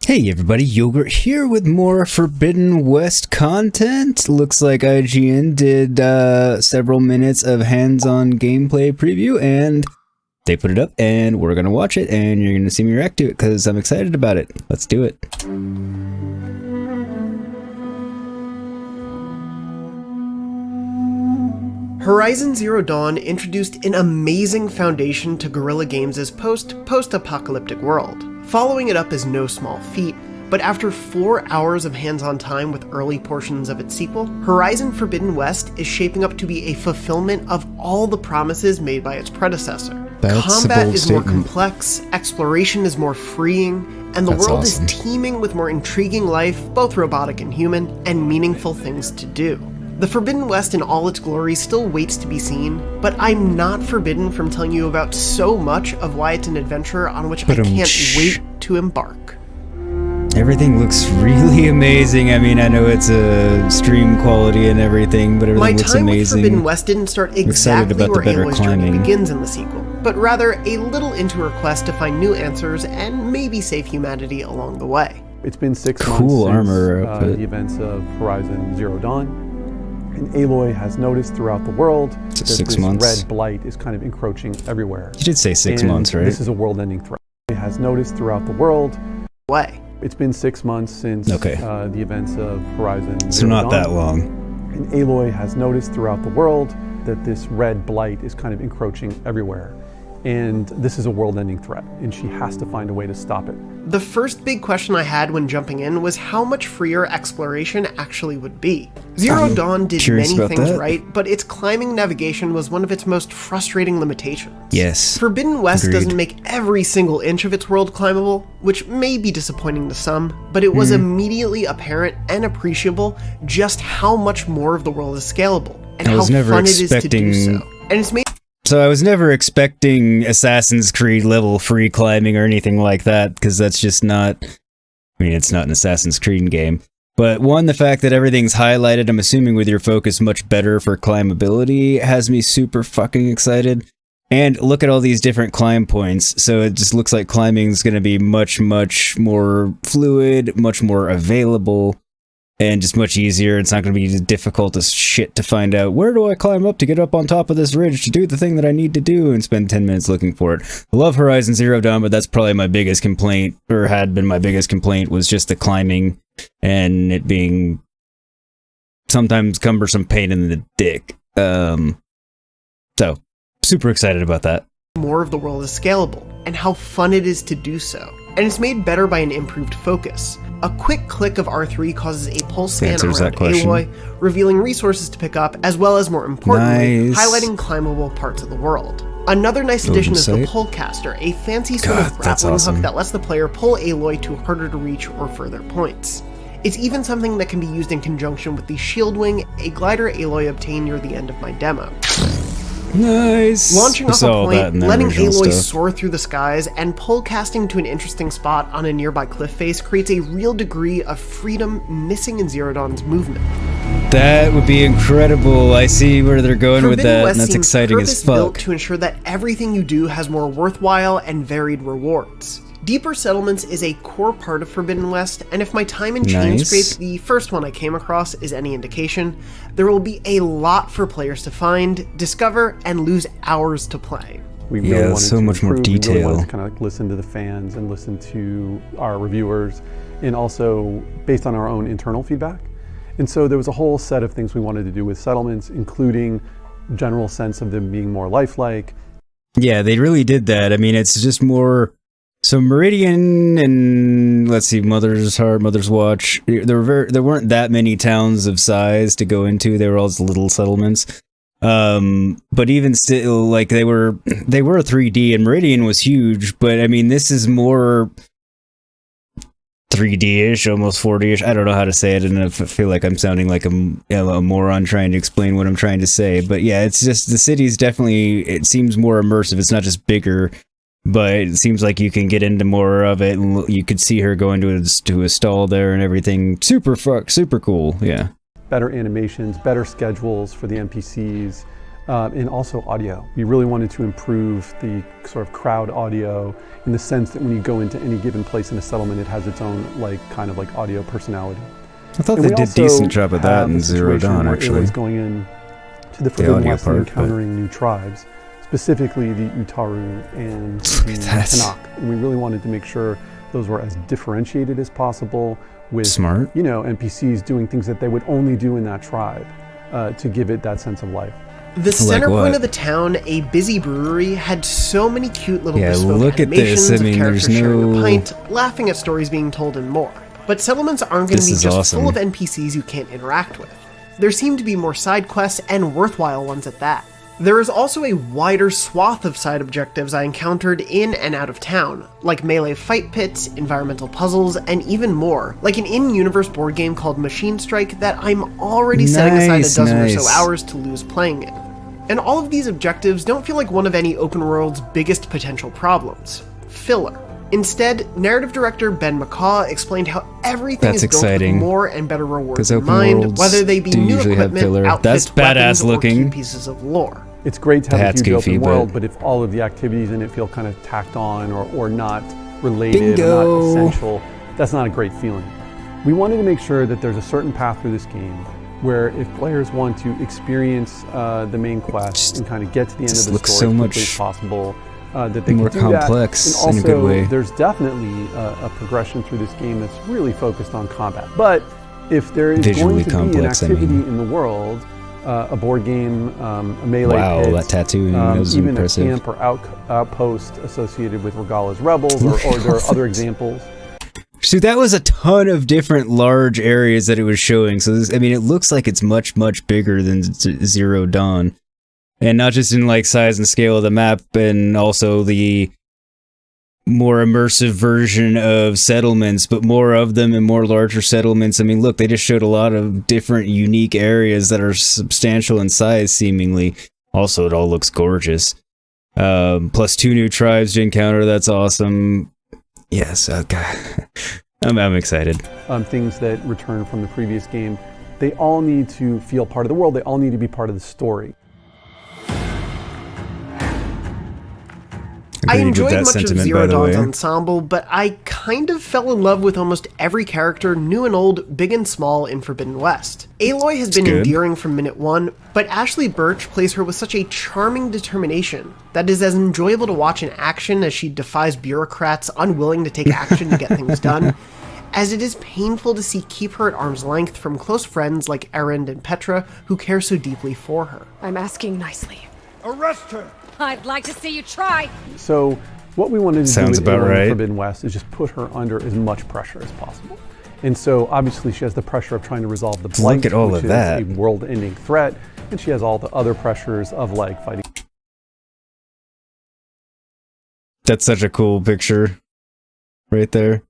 Hey everybody, Yogurt here with more Forbidden West content. Looks like IGN did several minutes of hands-on gameplay preview and they put it up and we're gonna watch it and you're gonna see me react to it because I'm excited about it. Let's do it. Horizon Zero Dawn introduced an amazing foundation to Guerrilla Games' post-apocalyptic world. Following it up is no small feat, but after 4 hours of hands-on time with early portions of its sequel, Horizon Forbidden West is shaping up to be a fulfillment of all the promises made by its predecessor. Combat is more complex, exploration is more freeing, and the world is teeming with more intriguing life, both robotic and human, and meaningful things to do. The Forbidden West in all its glory still waits to be seen, but I'm not forbidden from telling you about so much of why it's an adventure on which I can't wait to embark. Everything looks really amazing. I mean, I know it's a stream quality and everything, but everything looks amazing. My time with Forbidden West didn't start exactly where Aloy's journey begins in the sequel, but rather a little into her quest to find new answers and maybe save humanity along the way. It's been 6 months since the events of Horizon Zero Dawn. And Aloy has noticed throughout the world that this red blight is kind of encroaching everywhere. You did say 6 months, right? This is a world-ending threat. Aloy has noticed throughout the world. Way. It's been 6 months since the events of Horizon Zero Dawn. So not that long. And Aloy has noticed throughout the world that this red blight is kind of encroaching everywhere. And this is a world-ending threat, and she has to find a way to stop it. The first big question I had when jumping in was how much freer exploration actually would be. Zero Dawn did many things right, but its climbing navigation was one of its most frustrating limitations. Yes. Forbidden West doesn't make every single inch of its world climbable, which may be disappointing to some, but it was immediately apparent and appreciable just how much more of the world is scalable, and how fun it is to do so. And it's made So I was never expecting Assassin's Creed level free climbing or anything like that, because that's just not, I mean, it's not an Assassin's Creed game. But one, the fact that everything's highlighted, I'm assuming with your focus much better for climbability, has me super fucking excited. And look at all these different climb points, so it just looks like climbing's going to be much more fluid, much more available. And just much easier. It's not going to be difficult as shit to find out, where do I climb up to get up on top of this ridge to do the thing that I need to do, and spend 10 minutes looking for it. I love Horizon Zero Dawn, but that's probably my biggest complaint, or had been my biggest complaint, was just the climbing and it being sometimes cumbersome pain in the dick. So, super excited about that. More of the world is scalable, and how fun it is to do so. And it's made better by an improved focus. A quick click of R3 causes a pulse scan around Aloy, revealing resources to pick up, as well as, more importantly, highlighting climbable parts of the world. Another nice addition is the Pullcaster, a fancy sort of grappling hook that lets the player pull Aloy to harder to reach or further points. It's even something that can be used in conjunction with the Shield Wing, a glider Aloy obtained near the end of my demo. Nice! Launching off a point, letting Aloy soar through the skies, and pull-casting to an interesting spot on a nearby cliff face creates a real degree of freedom missing in Zero Dawn's movement. That would be incredible. I see where they're going with that, and that's exciting as fuck. Built to ensure that everything you do has more worthwhile and varied rewards. Deeper Settlements is a core part of Forbidden West, and if my time in Chainscrape, the first one I came across, is any indication, there will be a lot for players to find, discover, and lose hours to play. We really wanted so much more detail. We really wanted to kind of listen to the fans and listen to our reviewers, and also based on our own internal feedback. And so there was a whole set of things we wanted to do with settlements, including general sense of them being more lifelike. Yeah, they really did that. I mean, it's just more... So Meridian and, let's see, Mother's Heart, Mother's Watch, there weren't that many towns of size to go into. They were all just little settlements. But even still, like, they were 3D, and Meridian was huge, but I mean, this is more 3D-ish, almost 4D-ish. I don't know how to say it, and I feel like I'm sounding like a moron trying to explain what I'm trying to say. But yeah, it's just, the city's definitely, it seems more immersive. It's not just bigger. But it seems like you can get into more of it, and you could see her going to a stall there and everything. Super cool, yeah. Better animations, better schedules for the NPCs, and also audio. We really wanted to improve the sort of crowd audio in the sense that when you go into any given place in a settlement, it has its own kind of audio personality. I thought they did a decent job of that in Zero Dawn, actually. Aloy's going in to the Forbidden West and encountering new tribes, specifically the Utaru and the Tanakh. And we really wanted to make sure those were as differentiated as possible with, NPCs doing things that they would only do in that tribe to give it that sense of life. The center point of the town, a busy brewery, had so many cute little bespoke animations of characters sharing a pint, laughing at stories being told, and more. But settlements aren't going to be just full of NPCs you can't interact with. There seem to be more side quests, and worthwhile ones at that. There is also a wider swath of side objectives I encountered in and out of town, like melee fight pits, environmental puzzles, and even more, like an in-universe board game called Machine Strike that I'm already setting aside a dozen or so hours to lose playing it. And all of these objectives don't feel like one of any open world's biggest potential problems: filler. Instead, narrative director Ben McCaw explained how everything is built with more and better rewards in mind, whether they be new equipment, outfits, weapons, or key pieces of lore. It's great to have a huge open world, but if all of the activities in it feel kind of tacked on or not related, or not essential, that's not a great feeling. We wanted to make sure that there's a certain path through this game where if players want to experience the main quest and kind of get to the end of the story as quickly as possible, that they more can do complex that. And in a good way. There's definitely a progression through this game that's really focused on combat. But if there is going to be an activity in the world, a board game, a melee pit, that tattooing was even impressive. a camp or outpost associated with Regala's rebels, or there are other examples. So that was a ton of different large areas that it was showing. So this, it looks like it's much, much bigger than Zero Dawn. And not just in size and scale of the map, and also the more immersive version of settlements, but more of them and more larger settlements. Look, they just showed a lot of different unique areas that are substantial in size, seemingly. Also, it all looks gorgeous. Plus 2 new tribes to encounter, that's awesome. Yes, okay. I'm excited. Things that return from the previous game, they all need to feel part of the world. They all need to be part of the story. I enjoyed much of Zero Dawn's ensemble, but I kind of fell in love with almost every character, new and old, big and small, in Forbidden West. Aloy has been endearing from minute one, but Ashley Birch plays her with such a charming determination that is as enjoyable to watch in action as she defies bureaucrats unwilling to take action to get things done, as it is painful to see keep her at arm's length from close friends like Erend and Petra, who care so deeply for her. I'm asking nicely. Arrest her! I'd like to see you try. So what we wanted to do with Aloy in Forbidden West is just put her under as much pressure as possible. And so obviously she has the pressure of trying to resolve the blight, which is a world-ending threat, and she has all the other pressures of fighting. That's such a cool picture right there.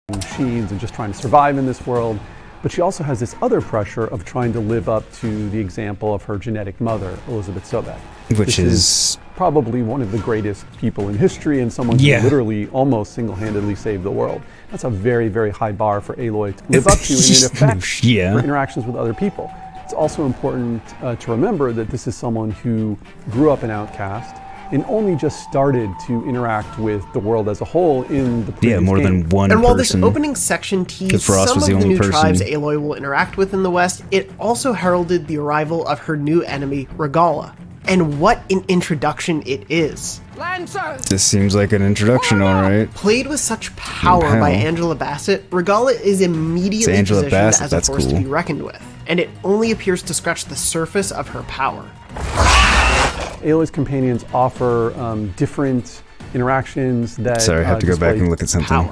Machines and just trying to survive in this world. But she also has this other pressure of trying to live up to the example of her genetic mother, Elizabeth Sobek. Which is probably one of the greatest people in history and someone who literally almost single-handedly saved the world. That's a very, very high bar for Aloy to live up to, and it affects her interactions with other people. It's also important to remember that this is someone who grew up an outcast and only just started to interact with the world as a whole in the previous more game. than one And while this opening section teased some of the new tribes Aloy will interact with in the West, it also heralded the arrival of her new enemy, Regala. And what an introduction it is. Lancers! This seems like an introduction, alright. Played with such power by Angela Bassett, Regala is immediately positioned as a force to be reckoned with, and it only appears to scratch the surface of her power. Aloy's companions offer different interactions that Sorry, I have to go back and look at something.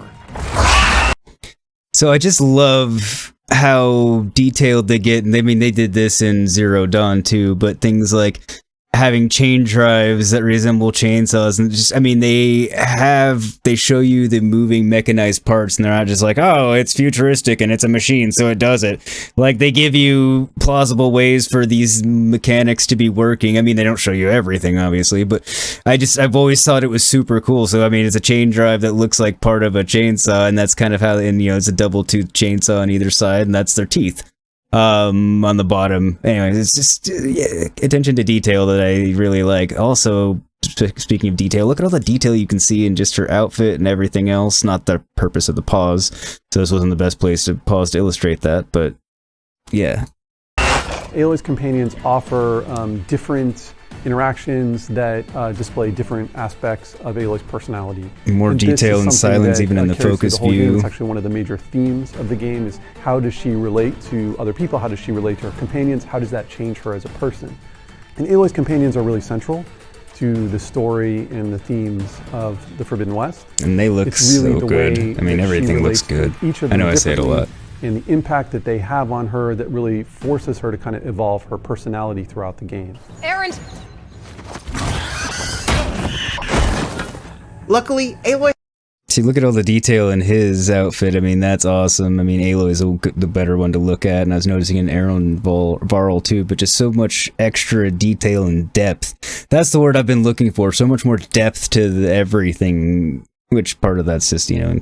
So I just love how detailed they get, and they did this in Zero Dawn too, but things like having chain drives that resemble chainsaws, and just they show you the moving mechanized parts, and they're not just like, oh, it's futuristic and it's a machine so it does it. They give you plausible ways for these mechanics to be working. They don't show you everything obviously, but I've always thought it was super cool. So it's a chain drive that looks like part of a chainsaw, and that's kind of how, it's a double tooth chainsaw on either side, and that's their teeth. on the bottom. Anyways, it's just attention to detail that I really like. Also, speaking of detail, look at all the detail you can see in just her outfit and everything else. Not the purpose of the pause, so this wasn't the best place to pause to illustrate that, but yeah. Aloy's companions offer different interactions that display different aspects of Aloy's personality. More detail and silence even in the focus view. It's actually one of the major themes of the game is how does she relate to other people? How does she relate to her companions? How does that change her as a person? And Aloy's companions are really central to the story and the themes of the Forbidden West. And they look so good. I mean, everything looks good. I know I say it a lot. And the impact that they have on her that really forces her to kind of evolve her personality throughout the game. Aaron! Luckily, Aloy... See, look at all the detail in his outfit. I mean, that's awesome. I mean, Aloy is the better one to look at, and I was noticing in Aaron Varl too, but just so much extra detail and depth. That's the word I've been looking for. So much more depth to everything, which part of that's just, you know,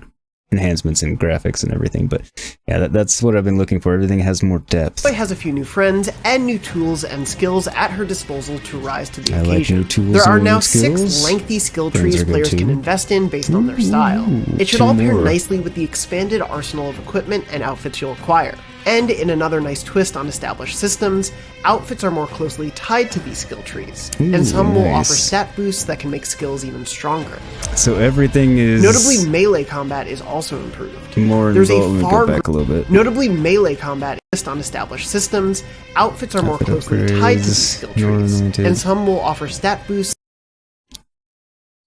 enhancements in graphics and everything, but yeah, that's what I've been looking for. Everything has more depth. Aloy has a few new friends and new tools and skills at her disposal to rise to the occasion. Like new tools. There are now skills. 6 lengthy skill trees players can invest in based on their style. It should all pair nicely with the expanded arsenal of equipment and outfits you'll acquire. And in another nice twist on established systems, outfits are more closely tied to these skill trees, and some will offer stat boosts that can make skills even stronger. So everything is... Notably, melee combat is also improved. More involved. Go back a little bit. Notably, melee combat is on established systems, outfits are more closely tied to these skill trees, and some will offer stat boosts.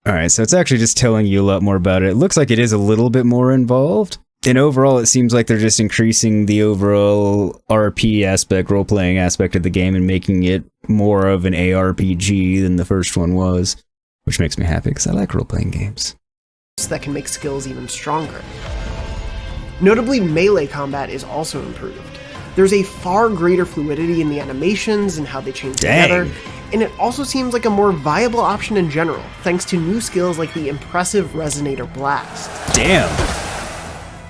Alright, so it's actually just telling you a lot more about it. It looks like it is a little bit more involved. And overall, it seems like they're just increasing the overall RP aspect, role-playing aspect of the game and making it more of an ARPG than the first one was, which makes me happy because I like role-playing games. That can make skills even stronger. Notably, melee combat is also improved. There's a far greater fluidity in the animations and how they change together, and it also seems like a more viable option in general, thanks to new skills like the impressive Resonator Blast. Damn!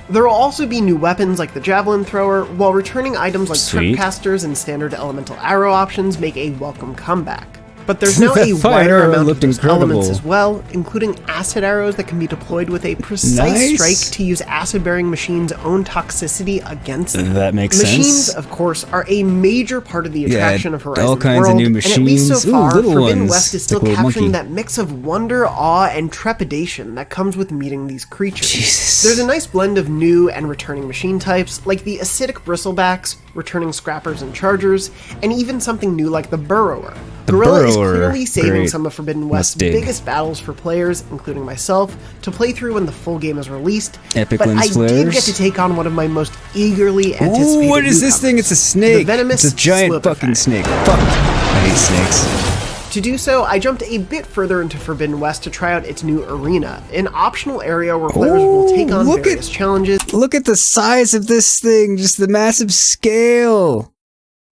There will also be new weapons like the Javelin Thrower, while returning items like Tripcasters and standard elemental arrow options make a welcome comeback. But there's now a wider amount of those elements as well, including acid arrows that can be deployed with a precise strike to use acid-bearing machines' own toxicity against them. That makes sense. Machines, of course, are a major part of the attraction of Horizon all kinds World, of new machines. And at least so far, Forbidden West is still like capturing that mix of wonder, awe, and trepidation that comes with meeting these creatures. Jesus. There's a nice blend of new and returning machine types, like the acidic bristlebacks, returning scrappers and chargers, and even something new like the burrower. Guerrilla is clearly saving some of Forbidden West's biggest battles for players, including myself, to play through when the full game is released. But I did get to take on one of my most eagerly anticipated what is this thing? It's a snake. It's a giant fucking snake. Fuck. I hate snakes. To do so, I jumped a bit further into Forbidden West to try out its new arena, an optional area where players will take on various challenges. Look at the size of this thing, just the massive scale.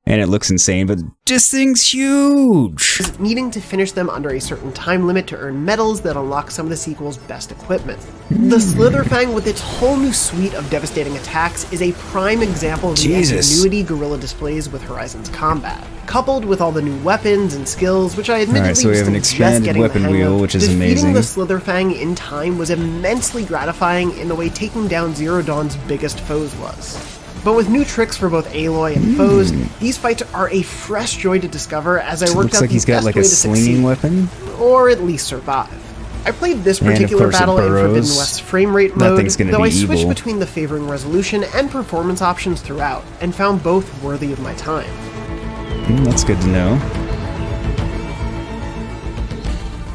And it looks insane, but this thing's huge! Needing to finish them under a certain time limit to earn medals that unlock some of the sequel's best equipment. The Slitherfang, with its whole new suite of devastating attacks, is a prime example of the ingenuity Guerrilla displays with Horizon's combat. Coupled with all the new weapons and skills, which I admittedly was still just getting the hang of, which is defeating the Slitherfang in time was immensely gratifying in the way taking down Zero Dawn's biggest foes was. But with new tricks for both Aloy and foes, these fights are a fresh joy to discover as I worked out the best way to succeed, or at least survive. I played this particular battle in Forbidden West's frame rate mode, though I switched between the favoring resolution and performance options throughout, and found both worthy of my time. That's good to know.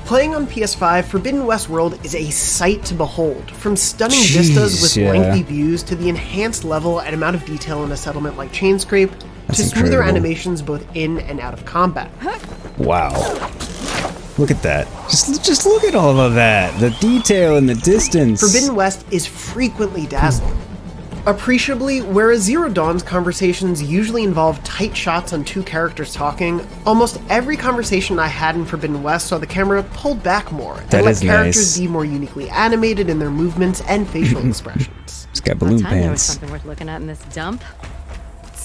Playing on PS5, Forbidden West World is a sight to behold, from stunning vistas with lengthy views to the enhanced level and amount of detail in a settlement like Chainscrape, to smoother animations both in and out of combat. Wow. Look at that. Just look at all of that. The detail and the distance. Forbidden West is frequently dazzling. Appreciably, whereas Zero Dawn's conversations usually involve tight shots on two characters talking, almost every conversation I had in Forbidden West saw the camera pulled back more and let characters be more uniquely animated in their movements and facial expressions. It's got balloon pants. There was something worth looking at in this dump.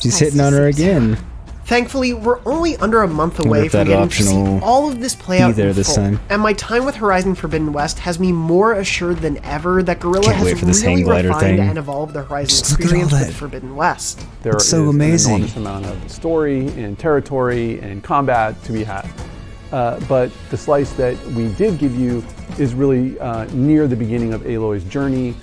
She's hitting on her again. Thankfully, we're only under a month Wonder away if from that getting to see optional all of this play out there in this full, time. and my time with Horizon Forbidden West has me more assured than ever that Guerrilla Can't wait has for this really hang glider refined thing. and evolved the Horizon Just look at all experience that. with Forbidden West. There It's so is amazing. an enormous amount of story and territory and combat to be had. But the slice that we did give you is really near the beginning of Aloy's journey,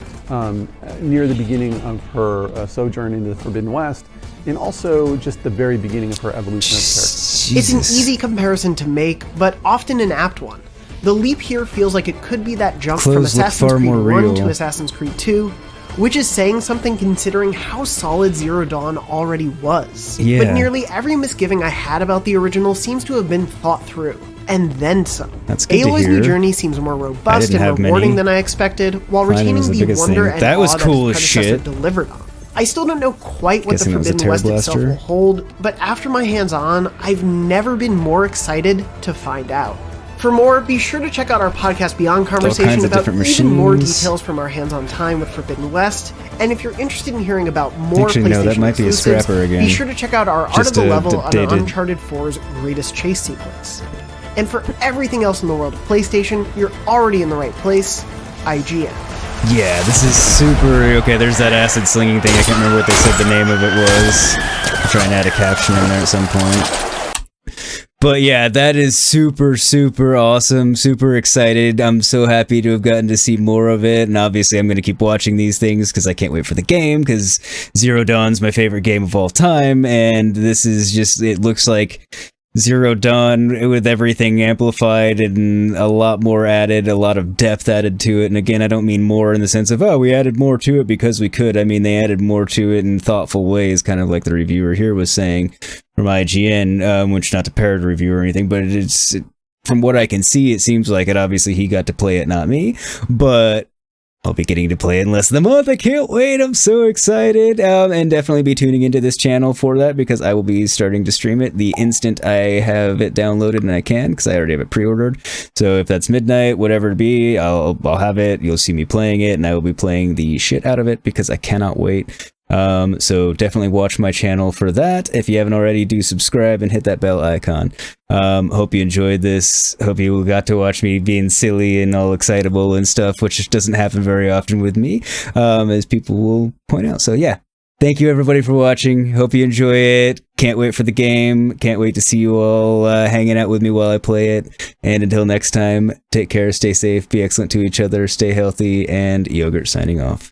near the beginning of her sojourn into the Forbidden West, and also just the very beginning of her evolution as a character. It's an easy comparison to make, but often an apt one. The leap here feels like it could be that jump from Clothes look Assassin's far Creed more 1 real. to Assassin's Creed 2, which is saying something considering how solid Zero Dawn already was. Yeah. But nearly every misgiving I had about the original seems to have been thought through. And then some. That's good to Aloy's new hear. journey seems more robust didn't have and rewarding many. than I expected, while Climbing retaining was the the biggest wonder thing. and That was awe cool that as its predecessor shit. delivered on. I still don't know quite what Guessing the that was a Forbidden West Terror itself Blaster? will hold, but after my hands-on, I've never been more excited to find out. For more, be sure to check out our podcast Beyond kinds conversation of about different even more machines. details from our hands-on time with Forbidden West. And if you're interested in hearing about more Actually, no, PlayStation that might be a exclusives, scrapper again. be sure to check out our Art Just of the a Level on updated- Uncharted 4's greatest chase sequence. And for everything else in the world of PlayStation, you're already in the right place. IGN. Yeah, this is super... Okay, there's that acid slinging thing. I can't remember what they said the name of it was. I'll try and add a caption in there at some point. But yeah, that is super, super awesome. Super excited. I'm so happy to have gotten to see more of it. And obviously, I'm going to keep watching these things because I can't wait for the game, because Zero Dawn's my favorite game of all time. And this is just... It looks like Zero Dawn with everything amplified and a lot more added, a lot of depth added to it. And again, I don't mean more in the sense of, oh, we added more to it because we could. I mean, they added more to it in thoughtful ways, kind of like the reviewer here was saying from IGN, which not to parrot a review or anything, but from what I can see, it seems like it. Obviously, he got to play it, not me, but I'll be getting to play it in less than a month. I can't wait. I'm so excited. And definitely be tuning into this channel for that, because I will be starting to stream it the instant I have it downloaded, and I can, because I already have it pre-ordered. So if that's midnight, whatever it be, I'll have it. You'll see me playing it, and I will be playing the shit out of it because I cannot wait. So definitely watch my channel for that. If you haven't already, do subscribe and hit that bell icon. Hope you enjoyed this. Hope you got to watch me being silly and all excitable and stuff, which doesn't happen very often with me, as people will point out. So yeah, thank you everybody for watching. Hope you enjoy it. Can't wait for the game. Can't wait to see you all hanging out with me while I play it. And until next time, take care, stay safe, be excellent to each other, stay healthy, and Yogurt signing off.